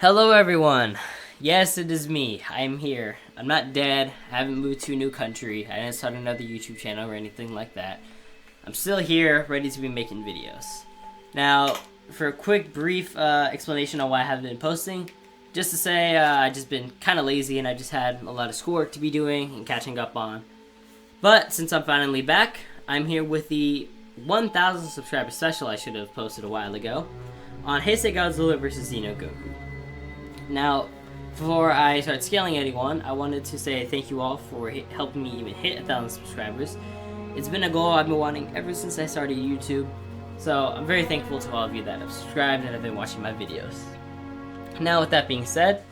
Hello everyone! Yes, it is me. I'm here. I'm not dead. I haven't moved to a new country. I didn't start another YouTube channel or anything like that. I'm still here, ready to be making videos. Now, for a quick, brief explanation on why I haven't been posting, just to say I've just been kind of lazy and I just had a lot of schoolwork to be doing and catching up on. But since I'm finally back, I'm here with the 1,000 subscriber special I should have posted a while ago on Heisei Godzilla vs Xeno Goku. Now, before I start scaling anyone, I wanted to say thank you all for helping me even hit 1,000 subscribers. It's been a goal I've been wanting ever since I started YouTube, so I'm very thankful to all of you that have subscribed and have been watching my videos. Now, with that being said,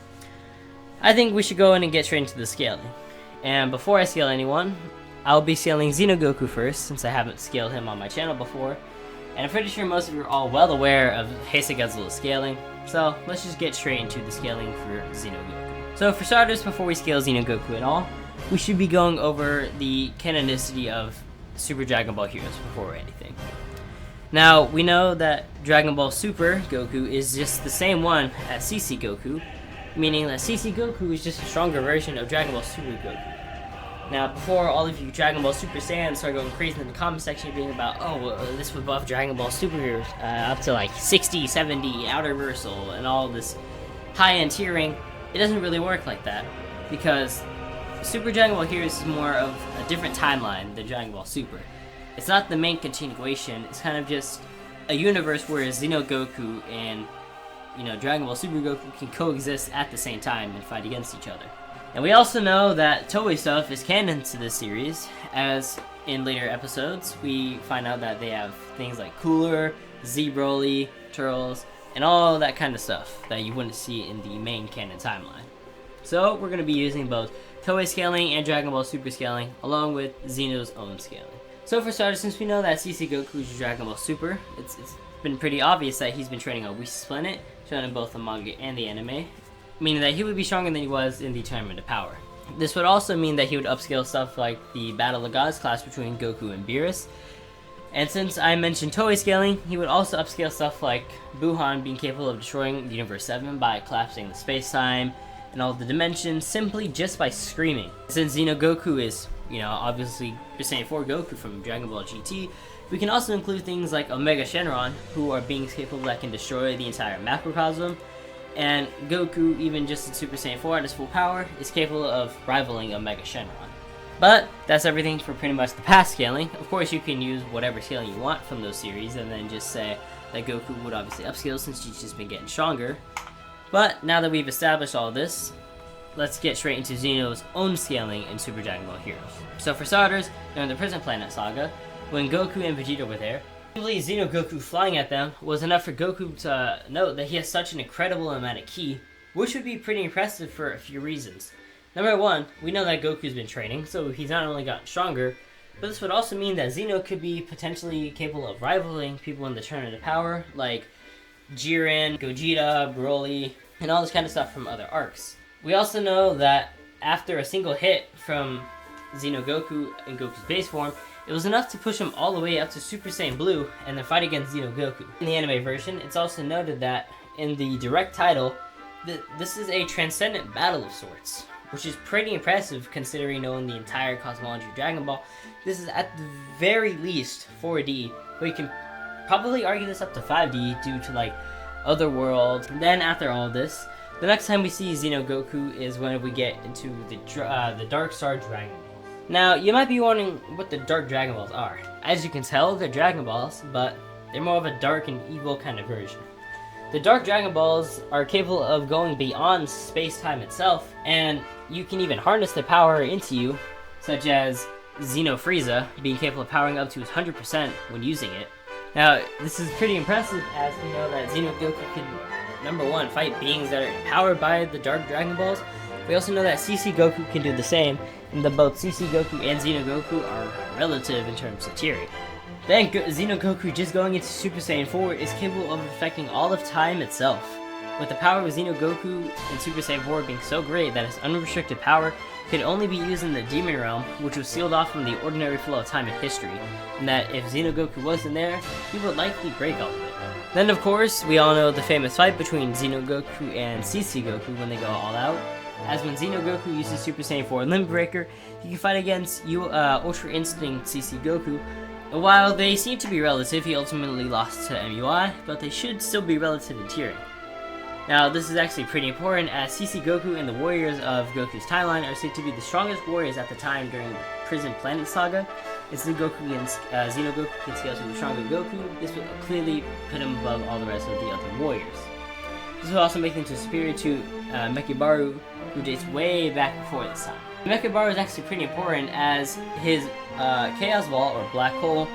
I think we should go in and get straight into the scaling. And before I scale anyone, I'll be scaling Xeno Goku first, since I haven't scaled him on my channel before. And I'm pretty sure most of you are all well aware of Heisei Godzilla's scaling, so let's just get straight into the scaling for Xeno Goku. So for starters, before we scale Xeno Goku at all, we should be going over the canonicity of Super Dragon Ball Heroes before anything. Now, we know that Dragon Ball Super Goku is just the same one as CC Goku, meaning that CC Goku is just a stronger version of Dragon Ball Super Goku. Now, before all of you Dragon Ball Super Saiyans start going crazy in the comment section being about, oh, well, this would buff Dragon Ball Super up to like 60, 70, outer versal, and all this high-end tiering, it doesn't really work like that, because Super Dragon Ball Heroes is more of a different timeline than Dragon Ball Super. It's not the main continuation, it's kind of just a universe where Xeno Goku and, Dragon Ball Super Goku can coexist at the same time and fight against each other. And we also know that Toei stuff is canon to this series, as in later episodes, we find out that they have things like Cooler, Z-Broly, Turtles, and all that kind of stuff that you wouldn't see in the main canon timeline. So we're going to be using both Toei scaling and Dragon Ball Super scaling, along with Xeno's own scaling. So for starters, since we know that CC Goku is Dragon Ball Super, it's been pretty obvious that he's been training on Whis Planet, shown in both the manga and the anime, meaning that he would be stronger than he was in the Tournament of Power. This would also mean that he would upscale stuff like the Battle of Gods clash between Goku and Beerus. And since I mentioned Toei scaling, he would also upscale stuff like Buhan being capable of destroying the Universe 7 by collapsing the space-time and all the dimensions simply just by screaming. Since Xeno Goku is, obviously Super Saiyan 4 Goku from Dragon Ball GT, we can also include things like Omega Shenron, who are beings capable that can destroy the entire macrocosm. And Goku, even just in Super Saiyan 4 at his full power, is capable of rivaling Omega Shenron. But that's everything for pretty much the past scaling. Of course, you can use whatever scaling you want from those series, and then just say that Goku would obviously upscale since he's just been getting stronger. But now that we've established all this, let's get straight into Xeno's own scaling in Super Dragon Ball Heroes. So for starters, during the Prison Planet saga, when Goku and Vegeta were there, Xeno Goku flying at them was enough for Goku to note that he has such an incredible amount of ki, which would be pretty impressive for a few reasons. Number one, we know that Goku's been training, so he's not only gotten stronger, but this would also mean that Xeno could be potentially capable of rivaling people in the Tournament of Power, like Jiren, Gogeta, Broly, and all this kind of stuff from other arcs. We also know that after a single hit from Xeno Goku in Goku's base form, it was enough to push him all the way up to Super Saiyan Blue and then fight against Xeno Goku. In the anime version, it's also noted that in the direct title, this is a transcendent battle of sorts, which is pretty impressive considering knowing the entire cosmology of Dragon Ball. This is at the very least 4D, but you can probably argue this up to 5D due to Otherworld. And then after all this, the next time we see Xeno Goku is when we get into the Dark Star Dragon Balls. Now, you might be wondering what the Dark Dragon Balls are. As you can tell, they're Dragon Balls, but they're more of a dark and evil kind of version. The Dark Dragon Balls are capable of going beyond space-time itself, and you can even harness their power into you, such as Xeno Frieza being capable of powering up to 100% when using it. Now, this is pretty impressive as we know that Xeno Goku can, number one, fight beings that are empowered by the Dark Dragon Balls. We also know that CC Goku can do the same, and that both CC Goku and Xeno Goku are relative in terms of tiering. Then Xeno Goku just going into Super Saiyan 4 is capable of affecting all of time itself. With the power of Xeno Goku in Super Saiyan 4 being so great that his unrestricted power could only be used in the Demon Realm, which was sealed off from the ordinary flow of time and history, and that if Xeno Goku wasn't there, he would likely break all of it. Then, of course, we all know the famous fight between Xeno Goku and Heisei Goku when they go all out. As when Xeno Goku uses Super Saiyan 4 Limit Breaker, he can fight against Ultra Instinct Heisei Goku. And while they seem to be relative, he ultimately lost to MUI, but they should still be relative in tiering. Now, this is actually pretty important, as Heisei Goku and the warriors of Goku's timeline are said to be the strongest warriors at the time during the Prison Planet Saga. And Xeno Goku can scale to the stronger Goku. This will clearly put him above all the rest of the other warriors. This will also make him superior to Mechamaru, who dates way back before this time. Mechamaru is actually pretty important, as his Chaos Ball, or Black Hole,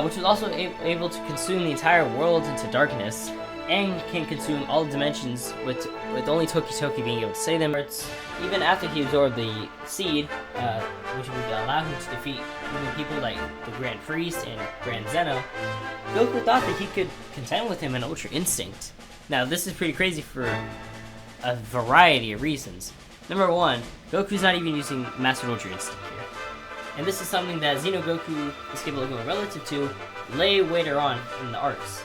which was also able to consume the entire world into darkness, and can consume all dimensions with only Toki being able to say them. Even after he absorbed the seed, which would allow him to defeat even people like the Grand Priest and Grand Xeno, Goku thought that he could contend with him in Ultra Instinct. Now, this is pretty crazy for a variety of reasons. Number one, Goku's not even using Master Ultra Instinct here. And this is something that Xeno Goku is capable of going relative to later on in the arcs.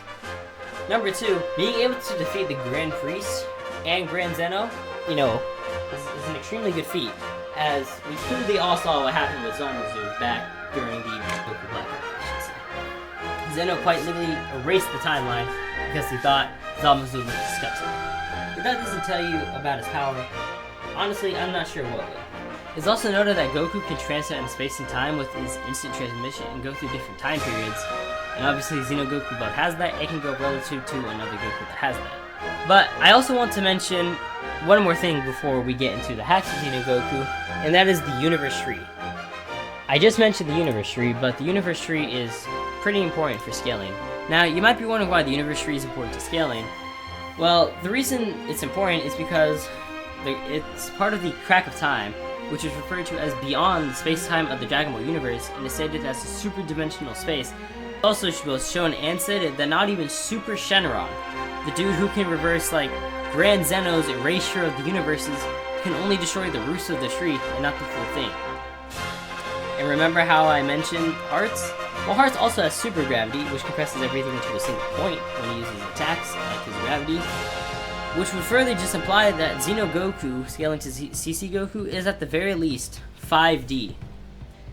Number two, being able to defeat the Grand Priest and Grand Xeno, is an extremely good feat, as we clearly all saw what happened with Zamasu back during the Goku Black Arc. Xeno quite literally erased the timeline because he thought Zamasu was disgusting. If that doesn't tell you about his power, honestly, I'm not sure what will. It's also noted that Goku can transcend in space and time with his instant transmission and go through different time periods. And obviously Xeno Goku both has that, it can go relative to another Goku that has that. But I also want to mention one more thing before we get into the hacks of Xeno Goku, and that is the Universe Tree. I just mentioned the Universe Tree, but the Universe Tree is pretty important for scaling. Now, you might be wondering why the Universe Tree is important to scaling. Well, the reason it's important is because it's part of the Crack of Time, which is referred to as beyond the space-time of the Dragon Ball universe, and is stated as a super-dimensional space. Also both shown and stated that not even Super Shenron, the dude who can reverse like Grand Zeno's erasure of the universes, can only destroy the roots of the tree and not the full thing. And remember how I mentioned Hearts? Well, Hearts also has super gravity, which compresses everything into a single point when he uses attacks, like his gravity, which would further just imply that Xeno Goku scaling to Heisei Goku is at the very least 5D.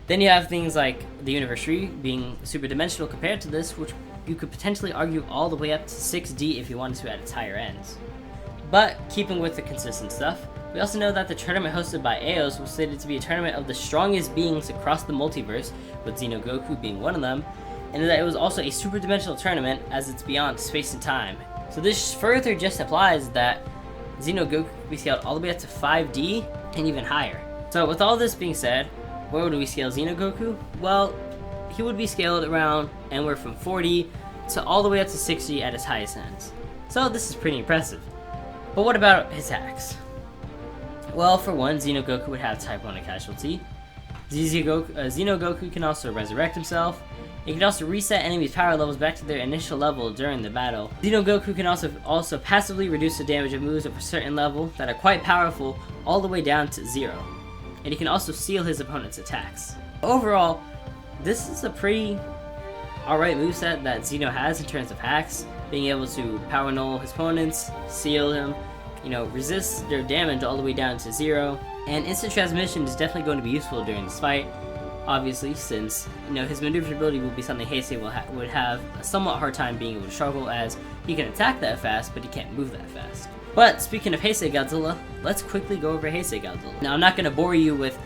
Then you have things like the Universe Tree being super dimensional compared to this, which you could potentially argue all the way up to 6D if you wanted to at its higher ends. But keeping with the consistent stuff, we also know that the tournament hosted by EOS was slated to be a tournament of the strongest beings across the multiverse, with Xeno Goku being one of them, and that it was also a super dimensional tournament as it's beyond space and time. So this further just implies that Xeno Goku could be scaled all the way up to 5D and even higher. So with all this being said, where would we scale Xeno Goku? Well, he would be scaled around anywhere from 40 to all the way up to 60 at his highest ends. So this is pretty impressive. But what about his hacks? Well, for one, Xeno Goku would have Type 1 casualty. Xeno Goku can also resurrect himself. It can also reset enemies' power levels back to their initial level during the battle. Xeno Goku can also passively reduce the damage of moves of a certain level that are quite powerful all the way down to 0. And he can also seal his opponent's attacks. Overall, this is a pretty alright moveset that Xeno has in terms of hacks, being able to power null his opponents, seal him, resist their damage all the way down to 0, and instant transmission is definitely going to be useful during this fight, obviously, since his maneuverability will be something Heisei would have a somewhat hard time being able to struggle, as he can attack that fast, but he can't move that fast. But speaking of Heisei Godzilla, let's quickly go over Heisei Godzilla. Now, I'm not going to bore you with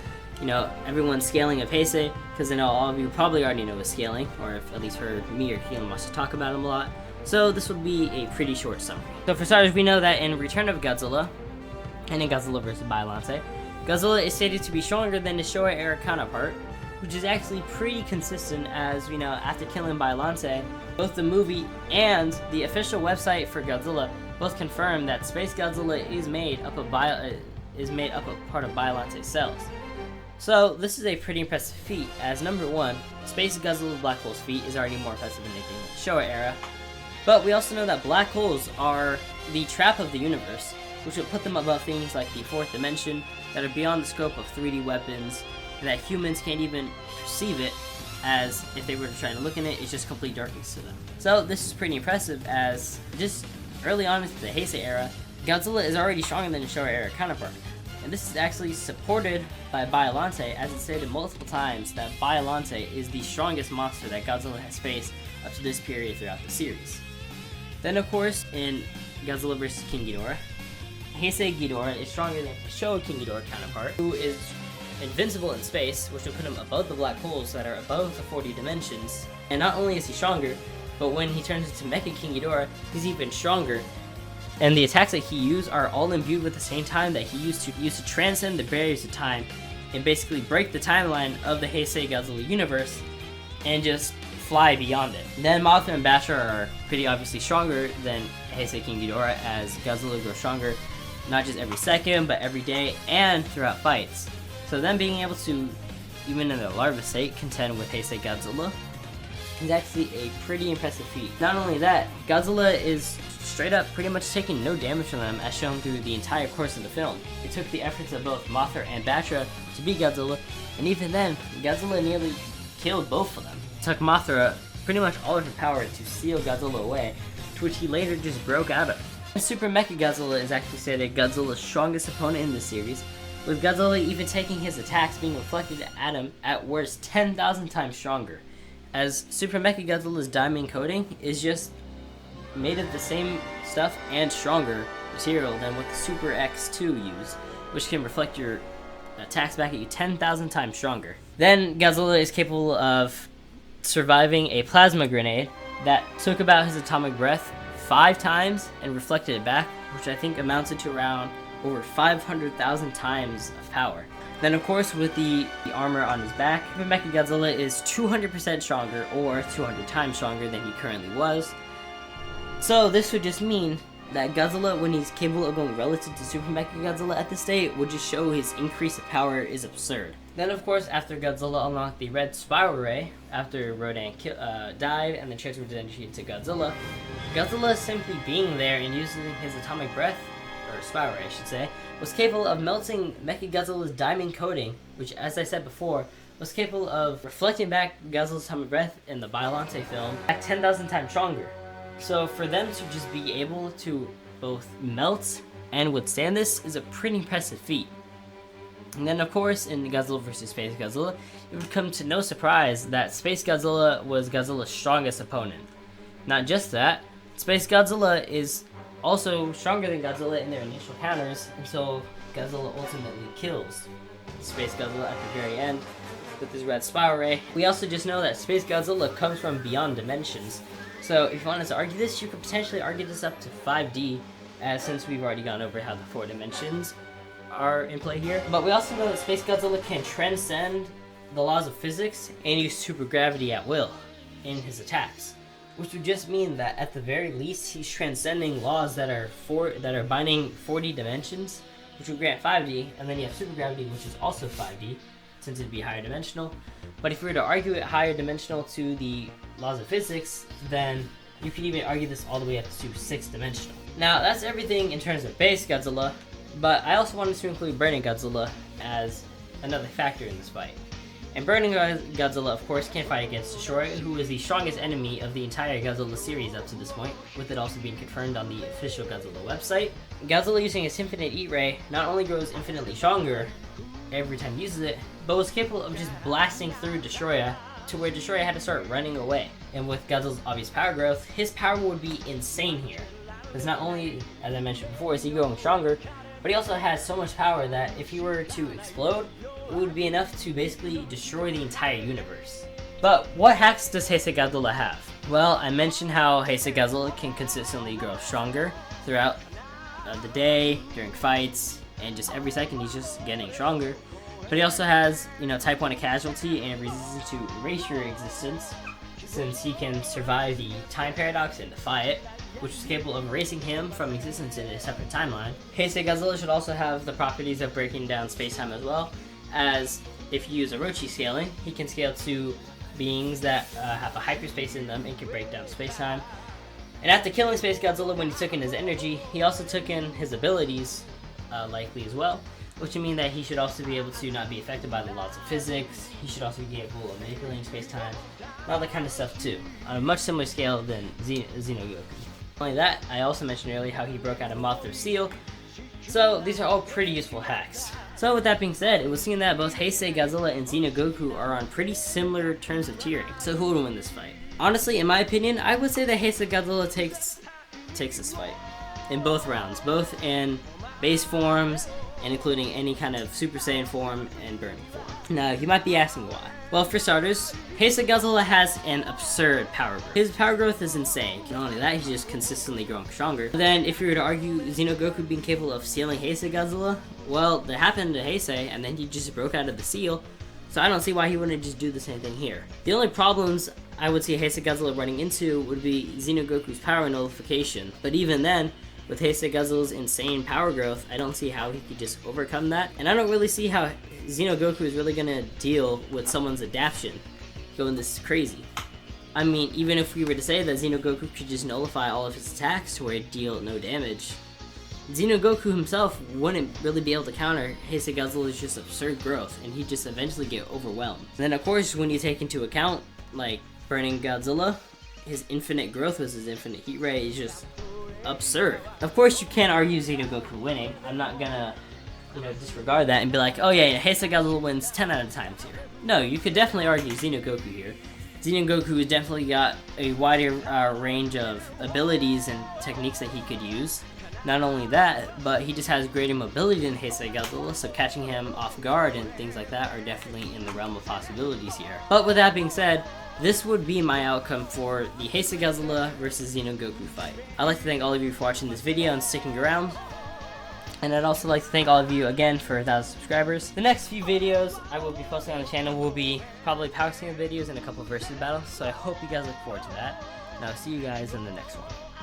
everyone's scaling of Heisei, because I know all of you probably already know his scaling, or have at least heard me or Keelan wants to talk about him a lot. So this will be a pretty short summary. So for starters, we know that in Return of Godzilla, and in Godzilla vs. Bylance, Godzilla is stated to be stronger than the Showa era counterpart, which is actually pretty consistent, as after killing Bylance, both the movie and the official website for Godzilla both confirm that Space Godzilla is made up of part of Bylance's cells. So this is a pretty impressive feat, as number one, Space Godzilla's black hole's feat is already more impressive than anything in the Showa era. But we also know that black holes are the trap of the universe, which would put them above things like the fourth dimension that are beyond the scope of 3D weapons, and that humans can't even perceive it, as if they were trying to look in it, it's just complete darkness to them. So this is pretty impressive, as just early on into the Heisei era, Godzilla is already stronger than his Showa era counterpart. And this is actually supported by Biollante, as it's stated multiple times that Biollante is the strongest monster that Godzilla has faced up to this period throughout the series. Then of course, in Godzilla vs. King Ghidorah, Heisei Ghidorah is stronger than his Showa King Ghidorah counterpart, who is invincible in space, which will put him above the black holes that are above the 40 dimensions. And not only is he stronger, but when he turns into Mecha King Ghidorah, he's even stronger. And the attacks that he used are all imbued with the same time that he used to transcend the barriers of time and basically break the timeline of the Heisei Godzilla universe and just fly beyond it. Then Mothra and Batra are pretty obviously stronger than Heisei King Ghidorah, as Godzilla grows stronger not just every second, but every day and throughout fights. So them being able to, even in their larva state, contend with Heisei Godzilla is actually a pretty impressive feat. Not only that, Godzilla is straight up pretty much taking no damage from them, as shown through the entire course of the film. It took the efforts of both Mothra and Batra to beat Godzilla, and even then, Godzilla nearly killed both of them. It took Mothra pretty much all of her power to seal Godzilla away, to which he later just broke out of. Super Mecha Godzilla is actually stated Godzilla's strongest opponent in the series, with Godzilla even taking his attacks being reflected at him at worst 10,000 times stronger, as Super Mecha Godzilla's diamond coating is just made of the same stuff and stronger material than what the Super X2 used, which can reflect your attacks back at you 10,000 times stronger. Then Godzilla is capable of surviving a plasma grenade that took about his atomic breath 5 times and reflected it back, which I think amounted to around over 500,000 times of power. Then of course, with the armor on his back, Mechagodzilla is 200% stronger, or 200 times stronger than he currently was. So this would just mean that Godzilla, when he's capable of going relative to Super Mechagodzilla at this state, would just show his increase of power is absurd. Then of course, after Godzilla unlocked the red spiral ray, after Rodan died and then transferred his energy into Godzilla, Godzilla simply being there and using his atomic breath, or spiral ray I should say, was capable of melting Mechagodzilla's diamond coating, which, as I said before, was capable of reflecting back Godzilla's atomic breath in the Biollante film at 10,000 times stronger. So for them to just be able to both melt and withstand this is a pretty impressive feat. And then of course, in Godzilla vs. Space Godzilla, it would come to no surprise that Space Godzilla was Godzilla's strongest opponent. Not just that, Space Godzilla is also stronger than Godzilla in their initial counters until Godzilla ultimately kills Space Godzilla at the very end with his red spiral ray. We also just know that Space Godzilla comes from beyond dimensions. So if you wanted to argue this, you could potentially argue this up to 5D, as since we've already gone over how the 4 dimensions are in play here. But we also know that Space Godzilla can transcend the laws of physics and use super gravity at will in his attacks, which would just mean that at the very least he's transcending laws that are binding 40 dimensions, which would grant 5D, and then you have super gravity, which is also 5D, since it'd be higher dimensional. But if we were to argue it higher dimensional to the laws of physics, then you could even argue this all the way up to 6th dimensional. Now that's everything in terms of base Godzilla, but I also wanted to include Burning Godzilla as another factor in this fight. And Burning Godzilla, of course, can't fight against Destroyer, who is the strongest enemy of the entire Godzilla series up to this point, with it also being confirmed on the official Godzilla website. Godzilla, using his Infinite Eat Ray, not only grows infinitely stronger every time he uses it, but was capable of just blasting through Destroyer to where Destroyer had to start running away. And with Godzilla's obvious power growth, his power would be insane here. Because not only, as I mentioned before, is he growing stronger, but he also has so much power that if he were to explode, it would be enough to basically destroy the entire universe. But what hacks does Heisei Godzilla have? Well, I mentioned how Heisei Godzilla can consistently grow stronger throughout the day, during fights, and just every second he's just getting stronger. But he also has, type 1 casualty and resistance to erase your existence, since he can survive the time paradox and defy it, which is capable of erasing him from existence in a separate timeline. Heisei Godzilla should also have the properties of breaking down space-time as well, as if you use Orochi scaling, he can scale to beings that have a hyperspace in them and can break down space-time. And after killing Space Godzilla when he took in his energy, he also took in his abilities, likely as well, which would mean that he should also be able to not be affected by the laws of physics. He should also be capable of manipulating space-time, and all that kind of stuff too, on a much similar scale than Xeno Goku. Not only that, I also mentioned earlier how he broke out of Mothra's seal, so these are all pretty useful hacks. So with that being said, it was seen that both Heisei Godzilla and Xeno Goku are on pretty similar terms of tiering, so who would win this fight? Honestly, in my opinion, I would say that Heisei Godzilla takes this fight in both rounds, both in base forms and including any kind of Super Saiyan form and burning form. Now, you might be asking why. Well, for starters, Heisei Godzilla has an absurd power growth. His power growth is insane. Not only that, he's just consistently growing stronger. But then, if you were to argue Xeno Goku being capable of sealing Heisei Godzilla, well, that happened to Heisei, and then he just broke out of the seal, so I don't see why he wouldn't just do the same thing here. The only problems I would see Heisei Godzilla running into would be Xeno Goku's power nullification, but even then, with Heisei Godzilla's insane power growth, I don't see how he could just overcome that, and I don't really see how Xeno Goku is really gonna deal with someone's adaptation going this crazy. I mean, even if we were to say that Xeno Goku could just nullify all of his attacks to where he'd deal no damage, Xeno Goku himself wouldn't really be able to counter Heisei Godzilla's just absurd growth, and he'd just eventually get overwhelmed. And then of course, when you take into account, like, burning Godzilla, his infinite growth with his infinite heat ray is just absurd. Of course, you can't argue Xeno Goku winning. I'm not gonna, disregard that and be like, oh yeah, Heisei Godzilla wins 10 out of times here. No, you could definitely argue Xeno Goku here. Xeno Goku has definitely got a wider range of abilities and techniques that he could use. Not only that, but he just has greater mobility than Heisei Godzilla, so catching him off guard and things like that are definitely in the realm of possibilities here. But with that being said, this would be my outcome for the Heisei Godzilla versus Xeno Goku fight. I'd like to thank all of you for watching this video and sticking around. And I'd also like to thank all of you again for 1,000 subscribers. The next few videos I will be posting on the channel will be probably Power Slam videos and a couple of versus battles, so I hope you guys look forward to that. And I'll see you guys in the next one.